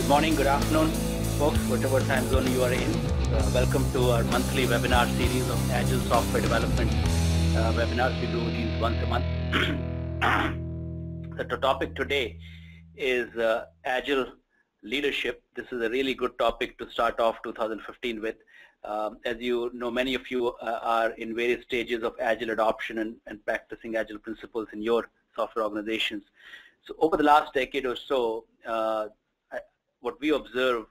Good morning, good afternoon, folks, whatever time zone you are in. Welcome to our monthly webinar series of Agile software development webinars. We do these once a month. The topic today is Agile leadership. This is a really good topic to start off 2015 with. As you know, many of you are in various stages of Agile adoption and practicing Agile principles in your software organizations. So over the last decade or so, what we observe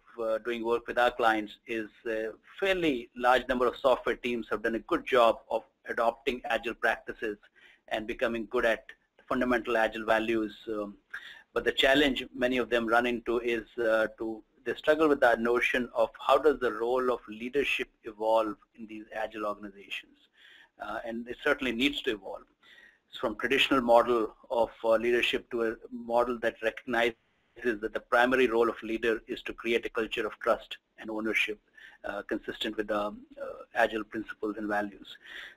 doing work with our clients is a fairly large number of software teams have done a good job of adopting Agile practices and becoming good at fundamental Agile values. But the challenge many of them run into is they struggle with that notion of how does the role of leadership evolve in these Agile organizations. And it certainly needs to evolve. It's from traditional model of leadership to a model that recognizes that the primary role of leader is to create a culture of trust and ownership consistent with the Agile principles and values.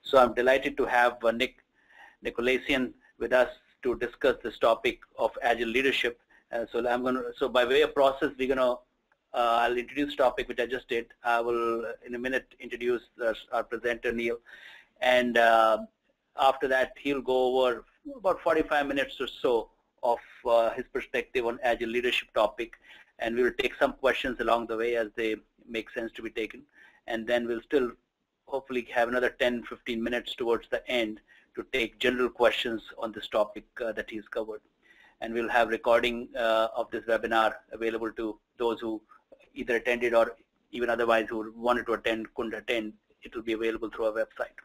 So I'm delighted to have Niel Nickolaisen with us to discuss this topic of Agile leadership. So by way of process, I'll introduce the topic, which I just did. I will in a minute introduce our presenter Neil, and after that he'll go over about 45 minutes or so of his perspective on Agile leadership topic, and we will take some questions along the way as they make sense to be taken, and then we'll still hopefully have another 10-15 minutes towards the end to take general questions on this topic that he's covered. And we'll have recording of this webinar available to those who either attended or even otherwise who wanted to attend, couldn't attend. It will be available through our website.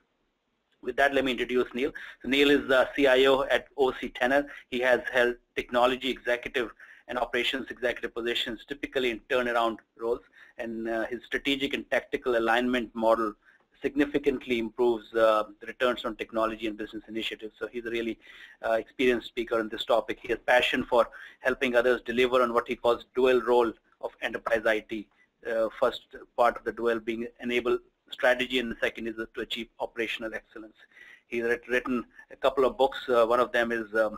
With that, let me introduce Neil. So Neil is the CIO at OC Tenor. He has held technology executive and operations executive positions, typically in turnaround roles, and his strategic and tactical alignment model significantly improves the returns on technology and business initiatives. So he's a really experienced speaker on this topic. He has passion for helping others deliver on what he calls dual role of enterprise IT. First part of the dual being enable strategy, and the second is to achieve operational excellence. He's written a couple of books. One of them is a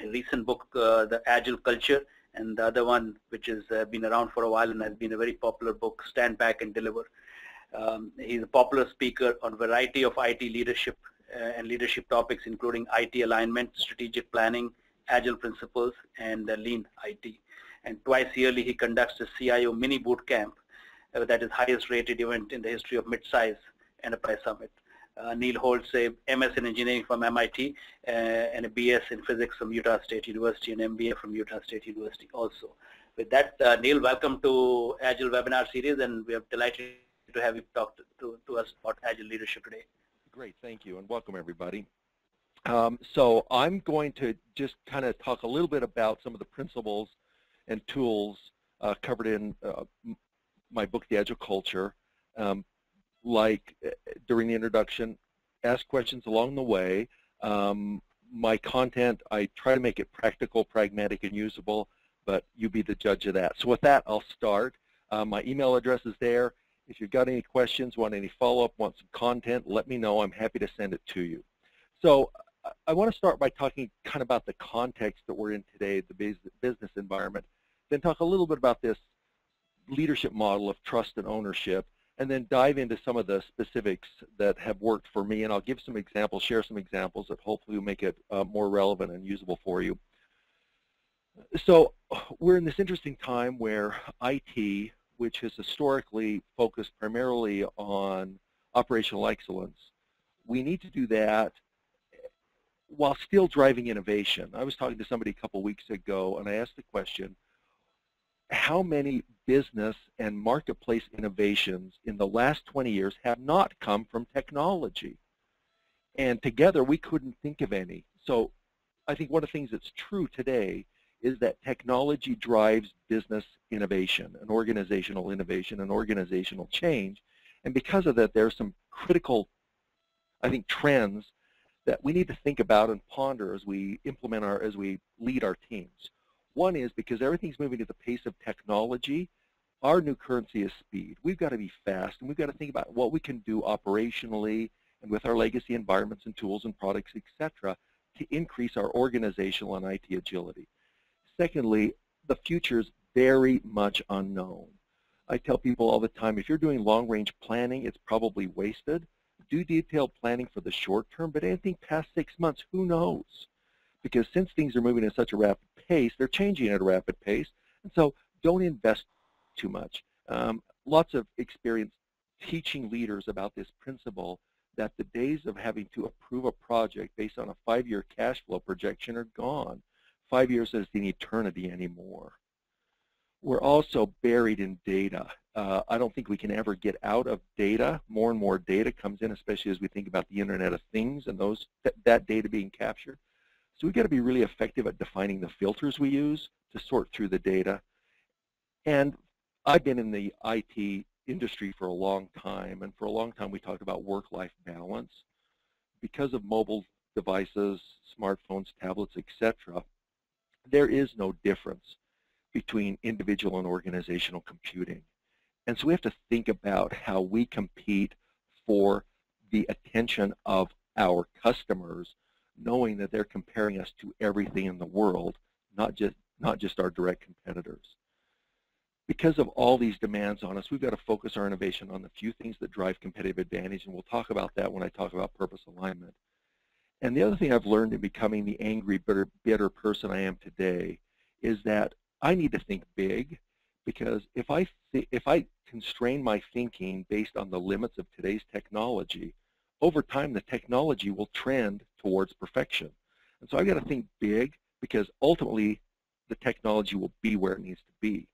recent book, The Agile Culture, and the other one, which has been around for a while and has been a very popular book, Stand Back and Deliver. He's a popular speaker on a variety of IT leadership and leadership topics, including IT alignment, strategic planning, Agile principles, and lean IT. And twice yearly, he conducts a CIO mini boot camp. That is highest rated event in the history of mid-size enterprise summit. Neil holds a MS in engineering from MIT and a BS in physics from Utah State University and MBA from Utah State University also. With that, Neil, welcome to Agile webinar series, and we are delighted to have you talk to us about Agile leadership today. Great, thank you, and welcome everybody. So I'm going to just kind of talk a little bit about some of the principles and tools covered in my book, The Agile Culture. Like during the introduction, ask questions along the way. My content, I try to make it practical, pragmatic, and usable, but you be the judge of that. So with that, I'll start. My email address is there. If you've got any questions, want any follow-up, want some content, let me know. I'm happy to send it to you. So I want to start by talking kind of about the context that we're in today, the business environment, then talk a little bit about this leadership model of trust and ownership, and then dive into some of the specifics that have worked for me, and I'll give some examples, share some examples that hopefully will make it more relevant and usable for you. So we're in this interesting time where IT, which has historically focused primarily on operational excellence, we need to do that while still driving innovation. I was talking to somebody a couple weeks ago, and I asked the question, how many business and marketplace innovations in the last 20 years have not come from technology? And together we couldn't think of any. So I think one of the things that's true today is that technology drives business innovation and organizational change. And because of that, there are some critical, I think, trends that we need to think about and ponder as we implement as we lead our teams. One is because everything's moving at the pace of technology, our new currency is speed. We've got to be fast, and we've got to think about what we can do operationally and with our legacy environments and tools and products, etc., to increase our organizational and IT agility. Secondly, the future's very much unknown. I tell people all the time, if you're doing long-range planning, it's probably wasted. Do detailed planning for the short term, but anything past 6 months, who knows? Because since things are moving at such a rapid pace, they're changing at a rapid pace, and so don't invest too much. Lots of experience teaching leaders about this principle that the days of having to approve a project based on a 5-year cash flow projection are gone. 5 years isn't an eternity anymore. We're also buried in data. I don't think we can ever get out of data. More and more data comes in, especially as we think about the Internet of Things and that data being captured. So we've got to be really effective at defining the filters we use to sort through the data. And I've been in the IT industry for a long time, and for a long time we talked about work-life balance. Because of mobile devices, smartphones, tablets, etc., there is no difference between individual and organizational computing. And so we have to think about how we compete for the attention of our customers, knowing that they're comparing us to everything in the world, not just our direct competitors. Because of all these demands on us, we've got to focus our innovation on the few things that drive competitive advantage, and we'll talk about that when I talk about purpose alignment. And the other thing I've learned in becoming the angry, bitter person I am today is that I need to think big, because if I constrain my thinking based on the limits of today's technology, over time the technology will trend towards perfection. And so I've got to think big, because ultimately the technology will be where it needs to be.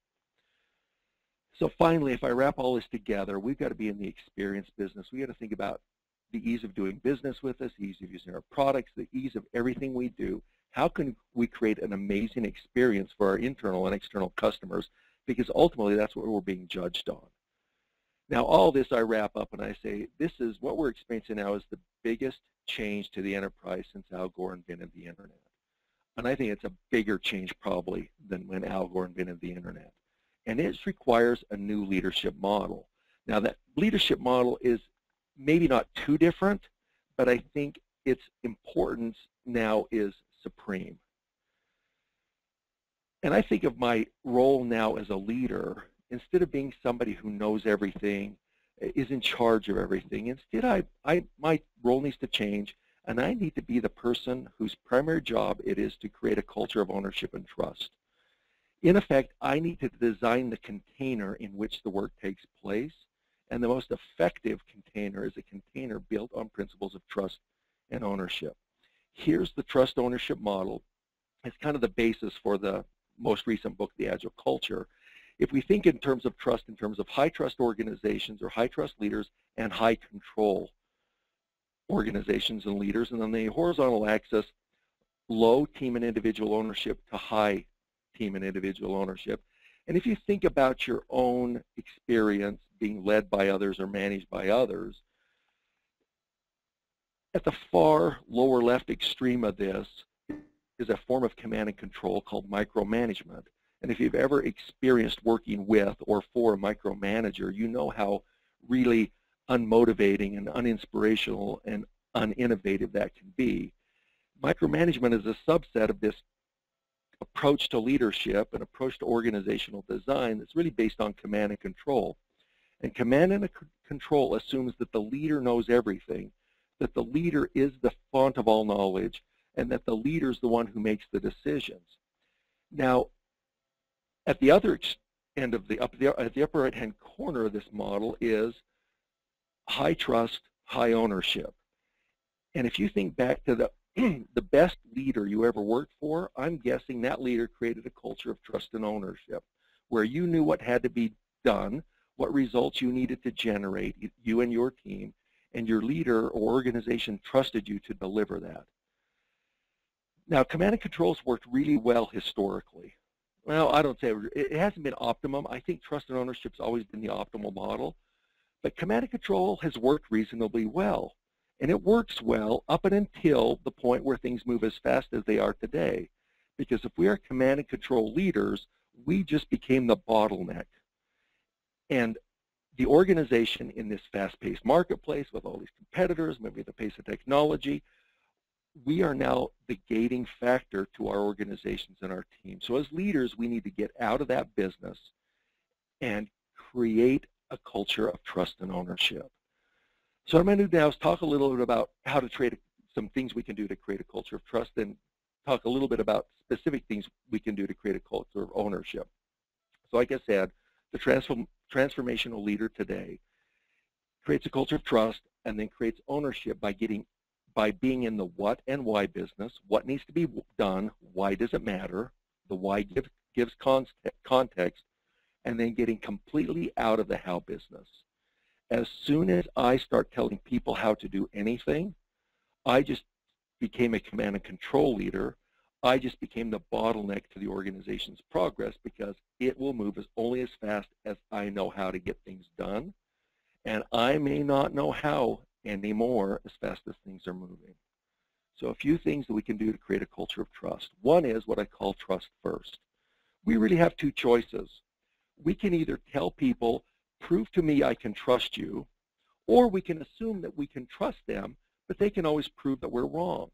So finally, if I wrap all this together, we've got to be in the experience business. We've got to think about the ease of doing business with us, the ease of using our products, the ease of everything we do. How can we create an amazing experience for our internal and external customers? Because ultimately, that's what we're being judged on. Now, all this I wrap up and I say, this is what we're experiencing now is the biggest change to the enterprise since Al Gore invented the internet. And I think it's a bigger change probably than when Al Gore invented the internet. And it requires a new leadership model. Now, that leadership model is maybe not too different, but I think its importance now is supreme. And I think of my role now as a leader, instead of being somebody who knows everything, is in charge of everything, instead my role needs to change, and I need to be the person whose primary job it is to create a culture of ownership and trust. In effect, I need to design the container in which the work takes place, and the most effective container is a container built on principles of trust and ownership. Here's the trust ownership model. It's kind of the basis for the most recent book, The Agile Culture. If we think in terms of trust, in terms of high trust organizations or high trust leaders and high control organizations and leaders, and on the horizontal axis, low team and individual ownership to high team and individual ownership. And if you think about your own experience being led by others or managed by others, at the far lower left extreme of this is a form of command and control called micromanagement. And if you've ever experienced working with or for a micromanager, you know how really unmotivating and uninspirational and uninnovative that can be. Micromanagement is a subset of this approach to leadership, an approach to organizational design that's really based on command and control. And command and control assumes that the leader knows everything, that the leader is the font of all knowledge, and that the leader is the one who makes the decisions. Now, at the other end of at the upper right-hand corner of this model is high trust, high ownership. And if you think back to the best leader you ever worked for, I'm guessing that leader created a culture of trust and ownership, where you knew what had to be done, what results you needed to generate, you and your team, and your leader or organization trusted you to deliver that. Now, command and control's worked really well historically. Well, I don't say it hasn't been optimum. I think trust and ownership's always been the optimal model, but command and control has worked reasonably well. And it works well up and until the point where things move as fast as they are today. Because if we are command and control leaders, we just became the bottleneck. And the organization in this fast-paced marketplace with all these competitors, maybe the pace of technology, we are now the gating factor to our organizations and our teams. So as leaders, we need to get out of that business and create a culture of trust and ownership. So what I'm going to do now is talk a little bit about how to create some things we can do to create a culture of trust, and talk a little bit about specific things we can do to create a culture of ownership. So like I said, the transformational leader today creates a culture of trust and then creates ownership by being in the what and why business. What needs to be done? Why does it matter? The why gives context, and then getting completely out of the how business. As soon as I start telling people how to do anything, I just became a command and control leader. I just became the bottleneck to the organization's progress, because it will move only as fast as I know how to get things done. And I may not know how anymore as fast as things are moving. So a few things that we can do to create a culture of trust. One is what I call trust first. We really have two choices. We can either tell people, prove to me I can trust you, or we can assume that we can trust them, but they can always prove that we're wrong.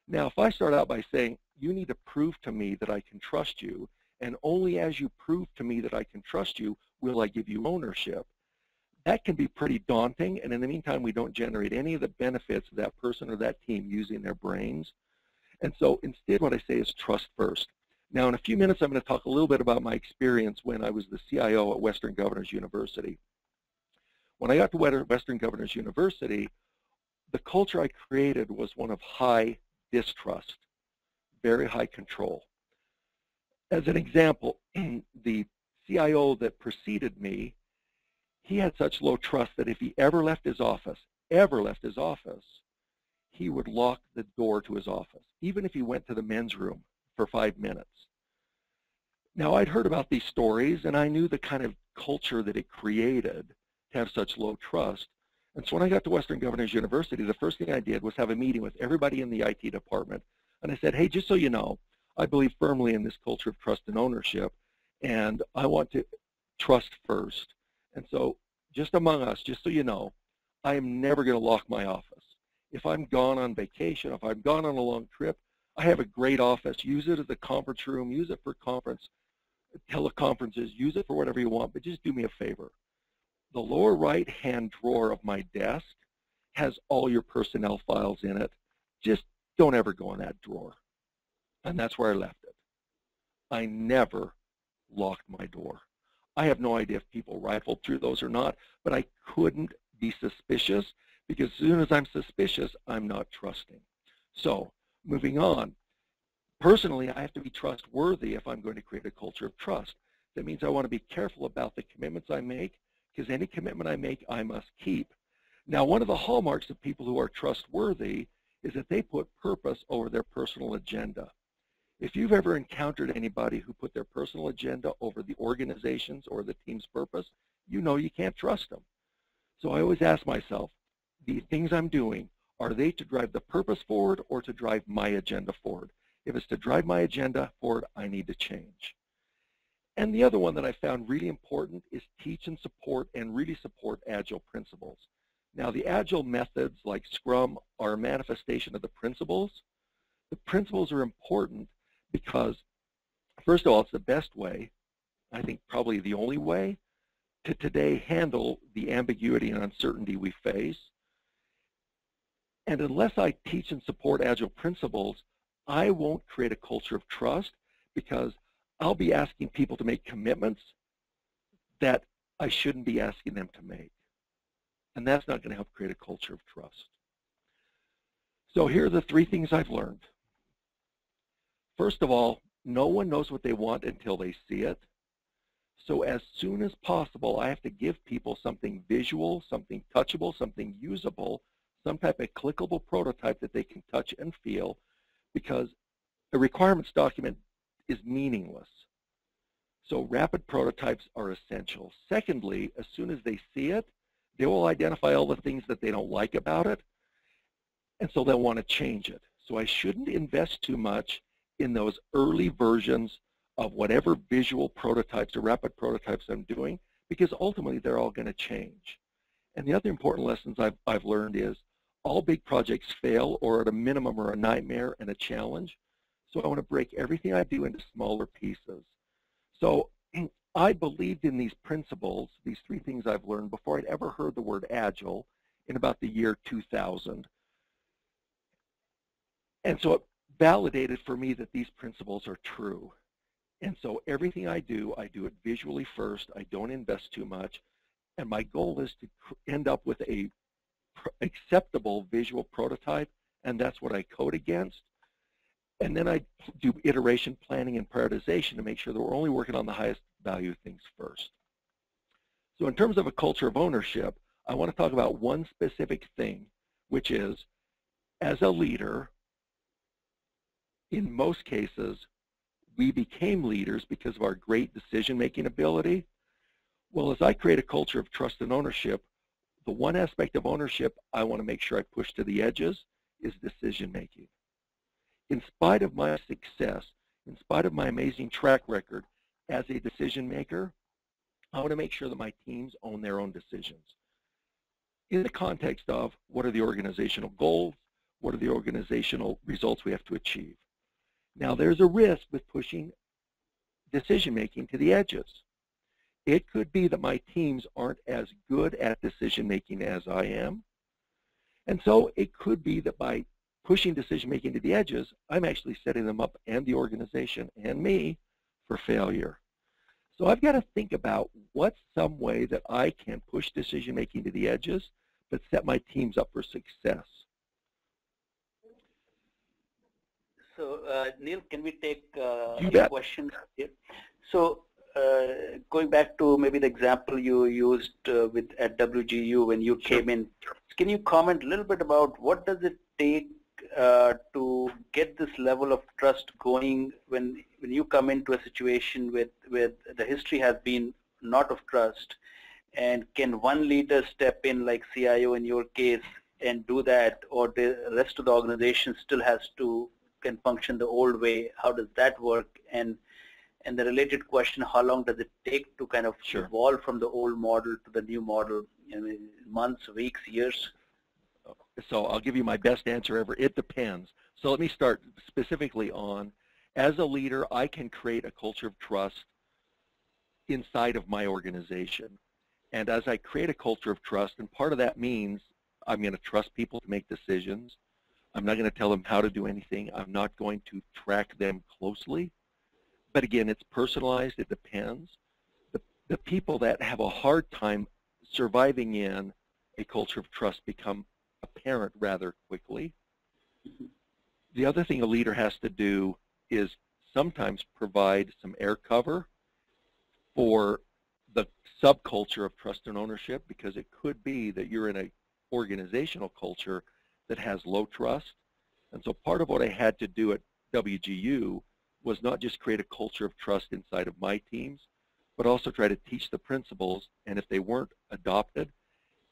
Now, if I start out by saying, you need to prove to me that I can trust you, and only as you prove to me that I can trust you will I give you ownership, that can be pretty daunting, and in the meantime, we don't generate any of the benefits of that person or that team using their brains. And so instead, what I say is trust first. Now, in a few minutes, I'm going to talk a little bit about my experience when I was the CIO at Western Governors University. When I got to Western Governors University, the culture I created was one of high distrust, very high control. As an example, the CIO that preceded me, he had such low trust that if he ever left his office, he would lock the door to his office, even if he went to the men's room for 5 minutes. Now, I'd heard about these stories, and I knew the kind of culture that it created to have such low trust. And so when I got to Western Governors University, the first thing I did was have a meeting with everybody in the IT department. And I said, hey, just so you know, I believe firmly in this culture of trust and ownership, and I want to trust first. And so just among us, just so you know, I am never going to lock my office. If I'm gone on vacation, if I'm gone on a long trip, I have a great office. Use it as a conference room. Use it for teleconferences. Use it for whatever you want, but just do me a favor. The lower right-hand drawer of my desk has all your personnel files in it. Just don't ever go in that drawer. And that's where I left it. I never locked my door. I have no idea if people rifled through those or not, but I couldn't be suspicious, because as soon as I'm suspicious, I'm not trusting. So moving on, personally, I have to be trustworthy if I'm going to create a culture of trust. That means I want to be careful about the commitments I make, because any commitment I make, I must keep. Now, one of the hallmarks of people who are trustworthy is that they put purpose over their personal agenda. If you've ever encountered anybody who put their personal agenda over the organization's or the team's purpose, you know you can't trust them. So I always ask myself, the things I'm doing, are they to drive the purpose forward or to drive my agenda forward? If it's to drive my agenda forward, I need to change. And the other one that I found really important is teach and support, and really support Agile principles. Now, the Agile methods like Scrum are a manifestation of the principles. The principles are important because, first of all, it's the best way, I think probably the only way, to today handle the ambiguity and uncertainty we face. And unless I teach and support Agile principles, I won't create a culture of trust, because I'll be asking people to make commitments that I shouldn't be asking them to make. And that's not going to help create a culture of trust. So here are the 3 things I've learned. First of all, no one knows what they want until they see it. So as soon as possible, I have to give people something visual, something touchable, something usable, some type of clickable prototype that they can touch and feel, because a requirements document is meaningless. So rapid prototypes are essential. Secondly, as soon as they see it, they will identify all the things that they don't like about it, and so they'll want to change it. So I shouldn't invest too much in those early versions of whatever visual prototypes or rapid prototypes I'm doing, because ultimately they're all going to change. And the other important lessons I've learned is all big projects fail, or at a minimum are a nightmare and a challenge. So I want to break everything I do into smaller pieces. So I believed in these principles, these three things I've learned, before I'd ever heard the word Agile in about the year 2000. And so it validated for me that these principles are true. And so everything I do it visually first. I don't invest too much. And my goal is to end up with a acceptable visual prototype, and that's what I code against. And then I do iteration planning and prioritization to make sure that we're only working on the highest value things first. So in terms of a culture of ownership, I want to talk about one specific thing, which is, as a leader, in most cases, we became leaders because of our great decision-making ability. Well, as I create a culture of trust and ownership, the one aspect of ownership I want to make sure I push to the edges is decision-making. In spite of my success, in spite of my amazing track record as a decision maker, I want to make sure that my teams own their own decisions. In the context of what are the organizational goals, what are the organizational results we have to achieve. Now there's a risk with pushing decision making to the edges. It could be that my teams aren't as good at decision making as I am. And so it could be that by pushing decision-making to the edges, I'm actually setting them up, and the organization and me, for failure. So I've got to think about what's some way that I can push decision-making to the edges, but set my teams up for success. So, Neil, can we take a question here? So, going back to maybe the example you used at WGU when you came in, can you comment a little bit about what does it take to get this level of trust going when you come into a situation with the history has been not of trust, and can one leader step in, like CIO in your case, and do that, or the rest of the organization still can function the old way? How does that work? And the related question, how long does it take to kind of evolve from the old model to the new model? I mean, months, weeks, years? So I'll give you my best answer ever. It depends. So let me start specifically on, as a leader, I can create a culture of trust inside of my organization. And as I create a culture of trust, and part of that means I'm going to trust people to make decisions. I'm not going to tell them how to do anything. I'm not going to track them closely. But again, it's personalized. It depends. The people that have a hard time surviving in a culture of trust become apparent rather quickly. The other thing a leader has to do is sometimes provide some air cover for the subculture of trust and ownership, because it could be that you're in an organizational culture that has low trust. And so part of what I had to do at WGU was not just create a culture of trust inside of my teams, but also try to teach the principles, and if they weren't adopted,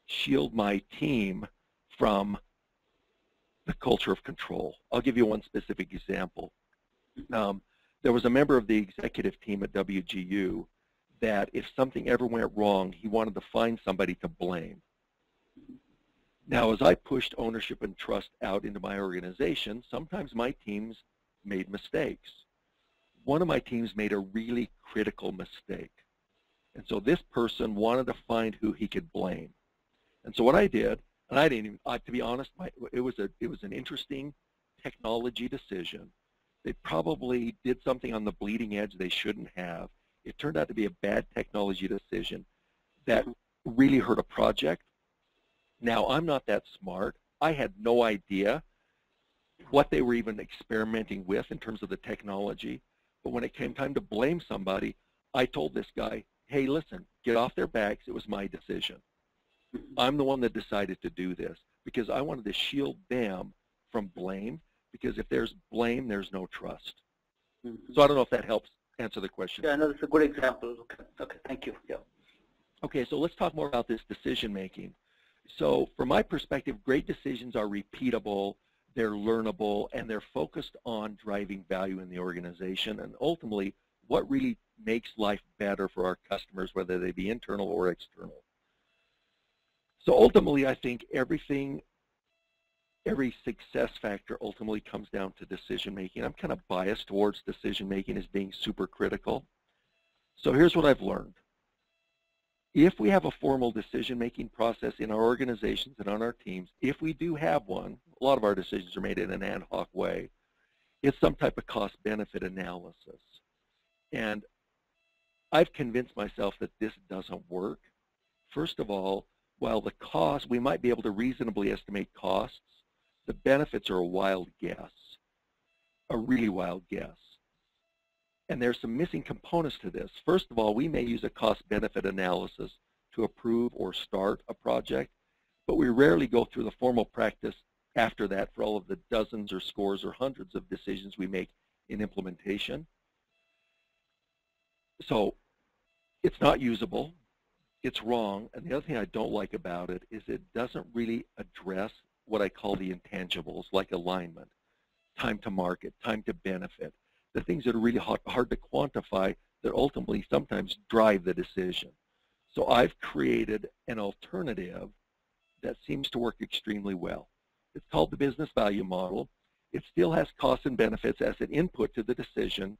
shield my team from the culture of control. I'll give you one specific example. There was a member of the executive team at WGU that if something ever went wrong, he wanted to find somebody to blame. Now, as I pushed ownership and trust out into my organization, sometimes my teams made mistakes. One of my teams made a really critical mistake. And so this person wanted to find who he could blame. And so what I did, and I didn't even, to be honest, it was an interesting technology decision. They probably did something on the bleeding edge they shouldn't have. It turned out to be a bad technology decision that really hurt a project. Now, I'm not that smart. I had no idea what they were even experimenting with in terms of the technology. But when it came time to blame somebody, I told this guy, hey, listen, get off their backs. It was my decision. I'm the one that decided to do this because I wanted to shield them from blame, because if there's blame, there's no trust. So I don't know if that helps answer the question. Yeah, no, that's a good example. Okay, thank you. Yeah. Okay, so let's talk more about this decision making. So from my perspective, great decisions are repeatable, they're learnable, and they're focused on driving value in the organization and ultimately what really makes life better for our customers, whether they be internal or external. So ultimately, I think everything every success factor ultimately comes down to decision making. I'm kind of biased towards decision making as being super critical. So here's what I've learned. If we have a formal decision-making process in our organizations and on our teams, if we do have one, a lot of our decisions are made in an ad hoc way, it's some type of cost-benefit analysis. And I've convinced myself that this doesn't work. First of all, while the cost, we might be able to reasonably estimate costs, the benefits are a wild guess, a really wild guess. And there's some missing components to this. First of all, we may use a cost-benefit analysis to approve or start a project, but we rarely go through the formal practice after that for all of the dozens or scores or hundreds of decisions we make in implementation. So it's not usable, it's wrong, and the other thing I don't like about it is it doesn't really address what I call the intangibles, like alignment, time to market, time to benefit, the things that are really hard to quantify that ultimately sometimes drive the decision. So I've created an alternative that seems to work extremely well. It's called the business value model. It still has costs and benefits as an input to the decision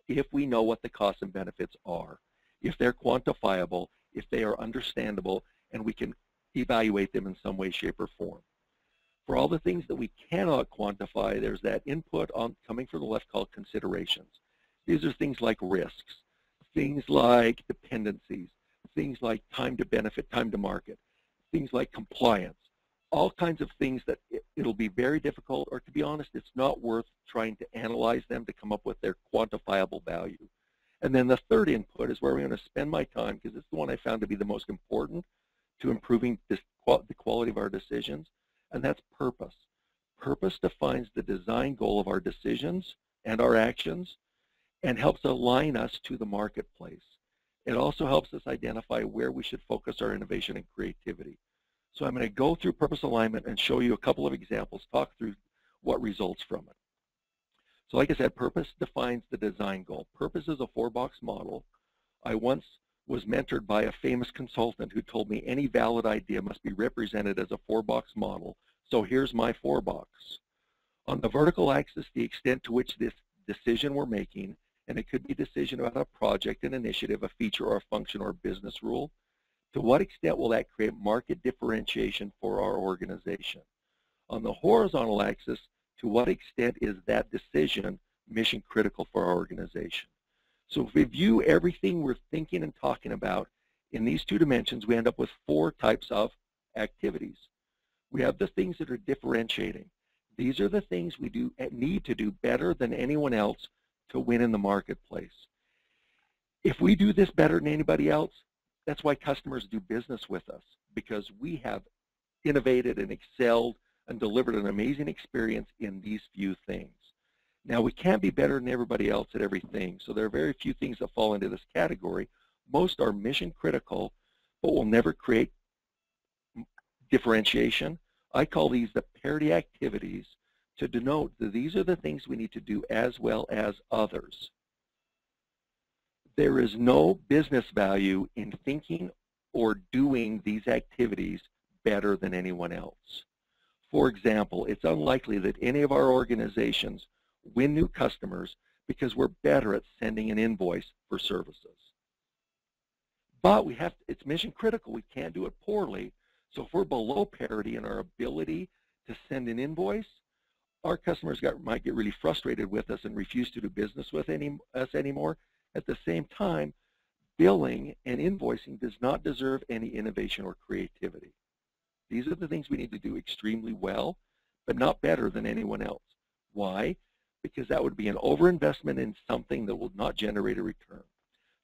if we know what the costs and benefits are, if they're quantifiable, if they are understandable, and we can evaluate them in some way, shape, or form. For all the things that we cannot quantify, there's that input coming from the left called considerations. These are things like risks, things like dependencies, things like time to benefit, time to market, things like compliance, all kinds of things that it'll be very difficult, or to be honest, it's not worth trying to analyze them to come up with their quantifiable value. And then the third input is where we're going to spend my time, because it's the one I found to be the most important to improving the quality of our decisions, and that's purpose. Purpose defines the design goal of our decisions and our actions and helps align us to the marketplace. It also helps us identify where we should focus our innovation and creativity. So I'm going to go through purpose alignment and show you a couple of examples, talk through what results from it. So like I said, purpose defines the design goal. Purpose is a 4-box model. I once was mentored by a famous consultant who told me any valid idea must be represented as a 4-box model. So here's my 4-box. On the vertical axis, the extent to which this decision we're making, and it could be a decision about a project, an initiative, a feature, or a function, or a business rule, to what extent will that create market differentiation for our organization? On the horizontal axis, to what extent is that decision mission critical for our organization? So if we view everything we're thinking and talking about in these 2 dimensions, we end up with 4 types of activities. We have the things that are differentiating. These are the things we need to do better than anyone else to win in the marketplace. If we do this better than anybody else, that's why customers do business with us, because we have innovated and excelled and delivered an amazing experience in these few things. Now, we can't be better than everybody else at everything, so there are very few things that fall into this category. Most are mission critical, but will never create differentiation. I call these the parity activities to denote that these are the things we need to do as well as others. There is no business value in thinking or doing these activities better than anyone else. For example, it's unlikely that any of our organizations win new customers because we're better at sending an invoice for services. But it's mission critical. We can't do it poorly. So if we're below parity in our ability to send an invoice, our customers might get really frustrated with us and refuse to do business with us anymore. At the same time, billing and invoicing does not deserve any innovation or creativity. These are the things we need to do extremely well, but not better than anyone else. Why? Because that would be an overinvestment in something that will not generate a return.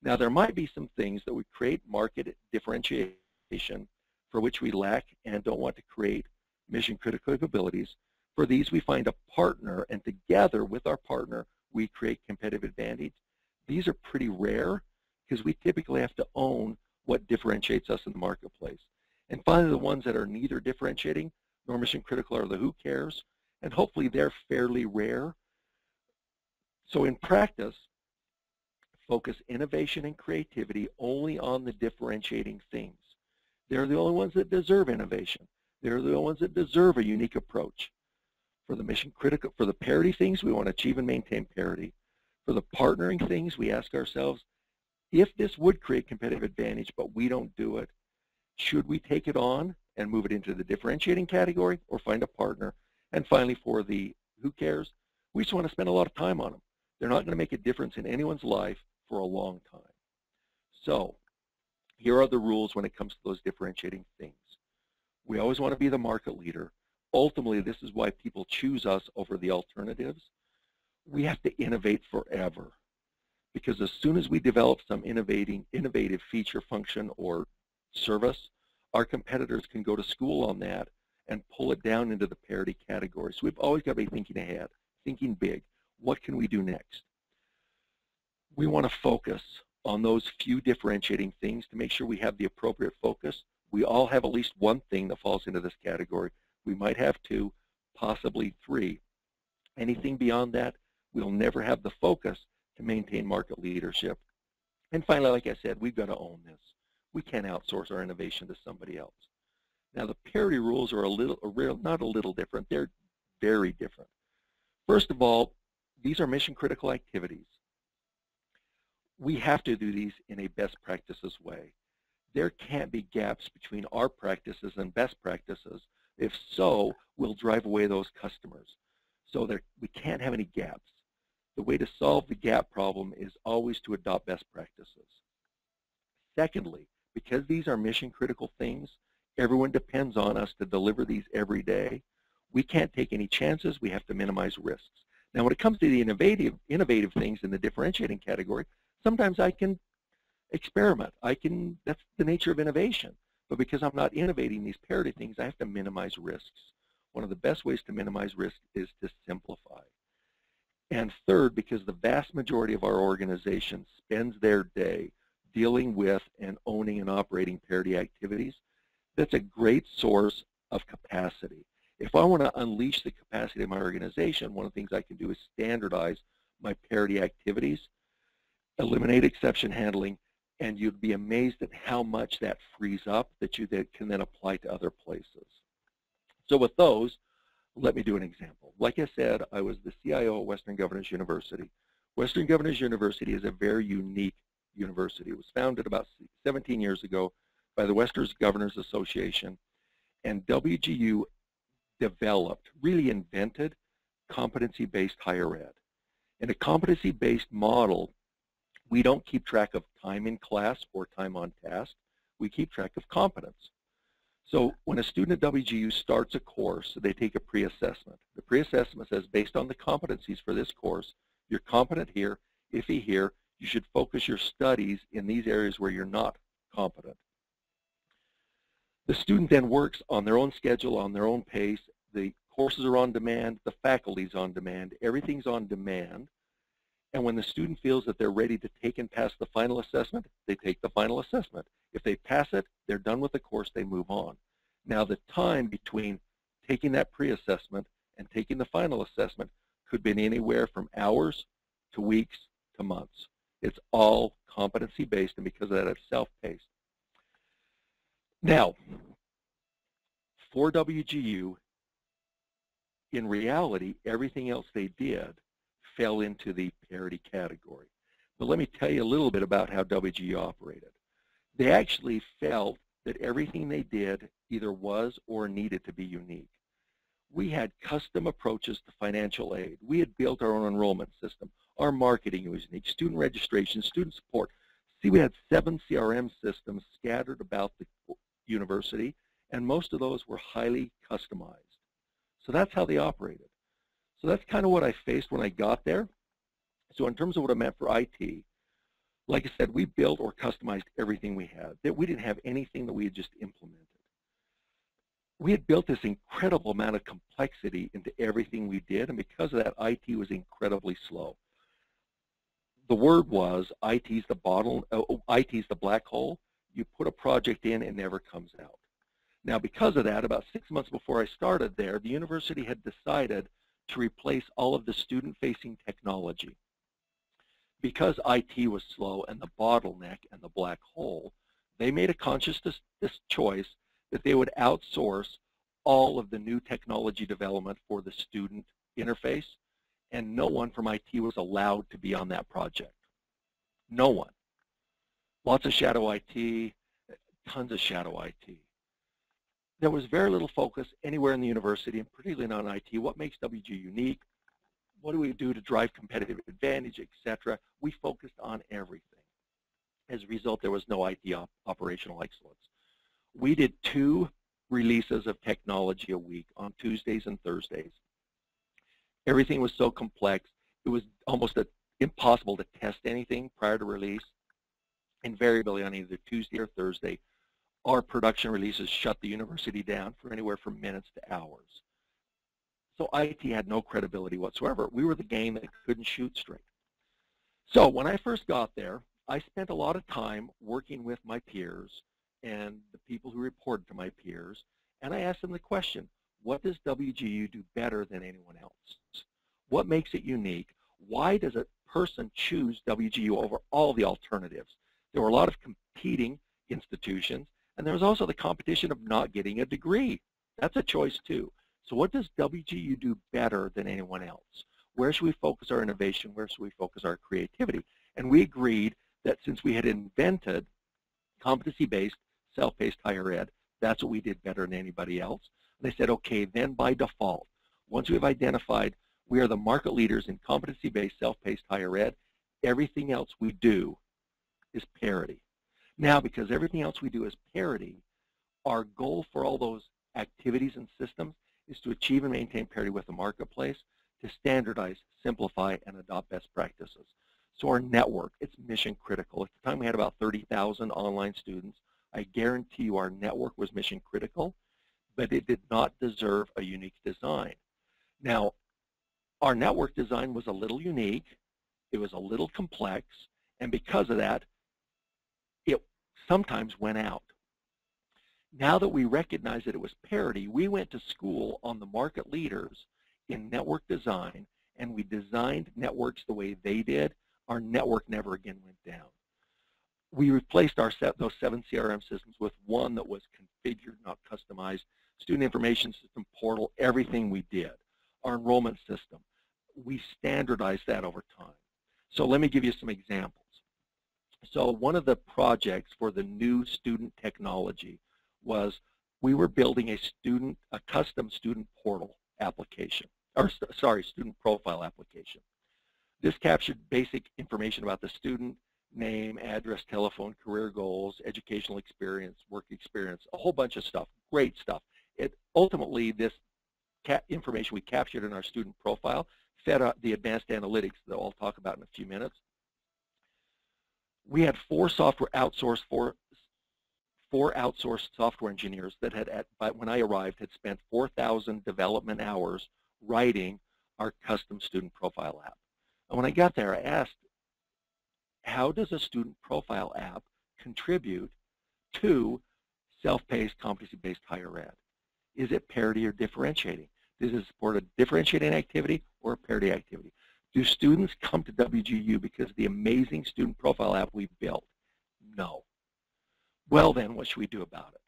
Now, there might be some things that would create market differentiation for which we lack and don't want to create mission-critical capabilities. For these, we find a partner, and together with our partner, we create competitive advantage. These are pretty rare because we typically have to own what differentiates us in the marketplace. And finally, the ones that are neither differentiating nor mission-critical are the who cares, and hopefully they're fairly rare. So in practice, focus innovation and creativity only on the differentiating things. They're the only ones that deserve innovation. They're the ones that deserve a unique approach. For the mission critical, for the parity things, we want to achieve and maintain parity. For the partnering things, we ask ourselves, if this would create competitive advantage, but we don't do it, should we take it on and move it into the differentiating category or find a partner? And finally, for the who cares, we just want to spend a lot of time on them. They're not going to make a difference in anyone's life for a long time. So here are the rules when it comes to those differentiating things. We always want to be the market leader. Ultimately, this is why people choose us over the alternatives. We have to innovate forever, because as soon as we develop some innovative feature, function, or service, our competitors can go to school on that and pull it down into the parity category. So we've always got to be thinking ahead, thinking big. What can we do next? We want to focus on those few differentiating things to make sure we have the appropriate focus. We all have at least one thing that falls into this category. We might have two, possibly three. Anything beyond that, we'll never have the focus to maintain market leadership. And finally, like I said, we've got to own this. We can't outsource our innovation to somebody else. Now, the parity rules are not a little different. They're very different. First of all, these are mission critical activities. We have to do these in a best practices way. There can't be gaps between our practices and best practices. If so, we'll drive away those customers. So we can't have any gaps. The way to solve the gap problem is always to adopt best practices. Secondly, because these are mission critical things, everyone depends on us to deliver these every day. We can't take any chances. We have to minimize risks. Now, when it comes to the innovative things in the differentiating category, sometimes I can experiment. That's the nature of innovation. But because I'm not innovating these parity things, I have to minimize risks. One of the best ways to minimize risk is to simplify. And third, because the vast majority of our organization spends their day dealing with and owning and operating parity activities, that's a great source of capacity. If I want to unleash the capacity of my organization, one of the things I can do is standardize my parity activities, eliminate exception handling, and you'd be amazed at how much that frees up that you can then apply to other places. So with those, let me do an example. Like I said, I was the CIO at Western Governors University. Western Governors University is a very unique university. It was founded about 17 years ago by the Western Governors Association, and WGU developed, really invented, competency-based higher ed. In a competency-based model, we don't keep track of time in class or time on task. We keep track of competence. So when a student at WGU starts a course, they take a pre-assessment. The pre-assessment says, based on the competencies for this course, you're competent here, iffy here, you should focus your studies in these areas where you're not competent. The student then works on their own schedule, on their own pace. The courses are on demand, the faculty's on demand, everything's on demand. And when the student feels that they're ready to take and pass the final assessment, they take the final assessment. If they pass it, they're done with the course, they move on. Now the time between taking that pre-assessment and taking the final assessment could be anywhere from hours to weeks to months. It's all competency-based, and because of that, it's self-paced. Now, for WGU, in reality, everything else they did fell into the parity category. But let me tell you a little bit about how WGU operated. They actually felt that everything they did either was or needed to be unique. We had custom approaches to financial aid. We had built our own enrollment system. Our marketing was unique, student registration, student support. See, we had 7 CRM systems scattered about the university, and most of those were highly customized. So that's how they operated. So that's kind of what I faced when I got there. So in terms of what it meant for IT, like I said, we built or customized everything we had. We didn't have anything that we had just implemented. We had built this incredible amount of complexity into everything we did, and because of that, IT was incredibly slow. The word was, IT's the black hole. You put a project in, it never comes out. Now, because of that, about 6 months before I started there, the university had decided to replace all of the student-facing technology. Because IT was slow and the bottleneck and the black hole, they made a conscious choice that they would outsource all of the new technology development for the student interface, and no one from IT was allowed to be on that project. No one. Lots of shadow IT, tons of shadow IT. There was very little focus anywhere in the university, and particularly not on IT. What makes WG unique? What do we do to drive competitive advantage, etc.? We focused on everything. As a result, there was no IT operational excellence. We did 2 releases of technology a week on Tuesdays and Thursdays. Everything was so complex, it was almost impossible to test anything prior to release. Invariably on either Tuesday or Thursday, our production releases shut the university down for anywhere from minutes to hours. So IT had no credibility whatsoever. We were the game that couldn't shoot straight. So when I first got there, I spent a lot of time working with my peers and the people who reported to my peers, and I asked them the question, what does WGU do better than anyone else? What makes it unique? Why does a person choose WGU over all the alternatives? There were a lot of competing institutions, and there was also the competition of not getting a degree. That's a choice too. So what does WGU do better than anyone else? Where should we focus our innovation? Where should we focus our creativity? And we agreed that since we had invented competency-based, self-paced higher ed, that's what we did better than anybody else. And they said, okay, then by default, once we've identified we are the market leaders in competency-based, self-paced higher ed, everything else we do is parity. Now, because everything else we do is parity, our goal for all those activities and systems is to achieve and maintain parity with the marketplace, to standardize, simplify, and adopt best practices. So our network, it's mission critical. At the time we had about 30,000 online students. I guarantee you our network was mission critical, but it did not deserve a unique design. Now, our network design was a little unique, it was a little complex, and because of that, it sometimes went out. Now that we recognize that it was parity, we went to school on the market leaders in network design, and we designed networks the way they did. Our network never again went down. We replaced those 7 CRM systems with one that was configured, not customized, student information system, portal, everything we did. Our enrollment system, we standardized that over time. So let me give you some examples. So one of the projects for the new student technology was we were building a custom student portal application, or sorry, student profile application. This captured basic information about the student, name, address, telephone, career goals, educational experience, work experience, a whole bunch of stuff, great stuff. Ultimately, this information we captured in our student profile fed the advanced analytics that I'll talk about in a few minutes. We had 4 outsourced software engineers that had, when I arrived, had spent 4,000 development hours writing our custom student profile app. And when I got there, I asked, how does a student profile app contribute to self-paced, competency-based higher ed? Is it parity or differentiating? Does it support a differentiating activity or a parity activity? Do students come to WGU because of the amazing student profile app we built? No. Well then, what should we do about it?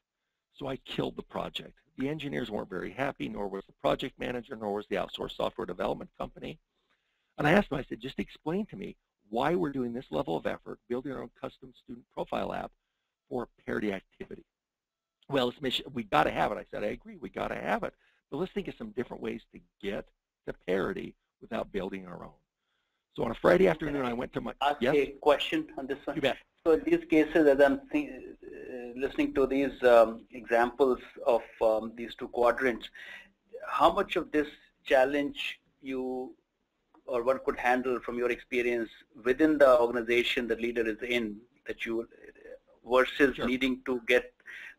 So I killed the project. The engineers weren't very happy, nor was the project manager, nor was the outsourced software development company. And I asked them, I said, just explain to me why we're doing this level of effort, building our own custom student profile app for a parity activity. Well, it's mission, we got to have it. I said, I agree, we got to have it. But let's think of some different ways to get to parity without building our own. So on a Friday afternoon, I went to my... Ask a question on this one? You bet. So in these cases, as I'm listening to these examples of these 2 quadrants, how much of this challenge you or one could handle from your experience within the organization the leader is in, that you versus Sure. needing to get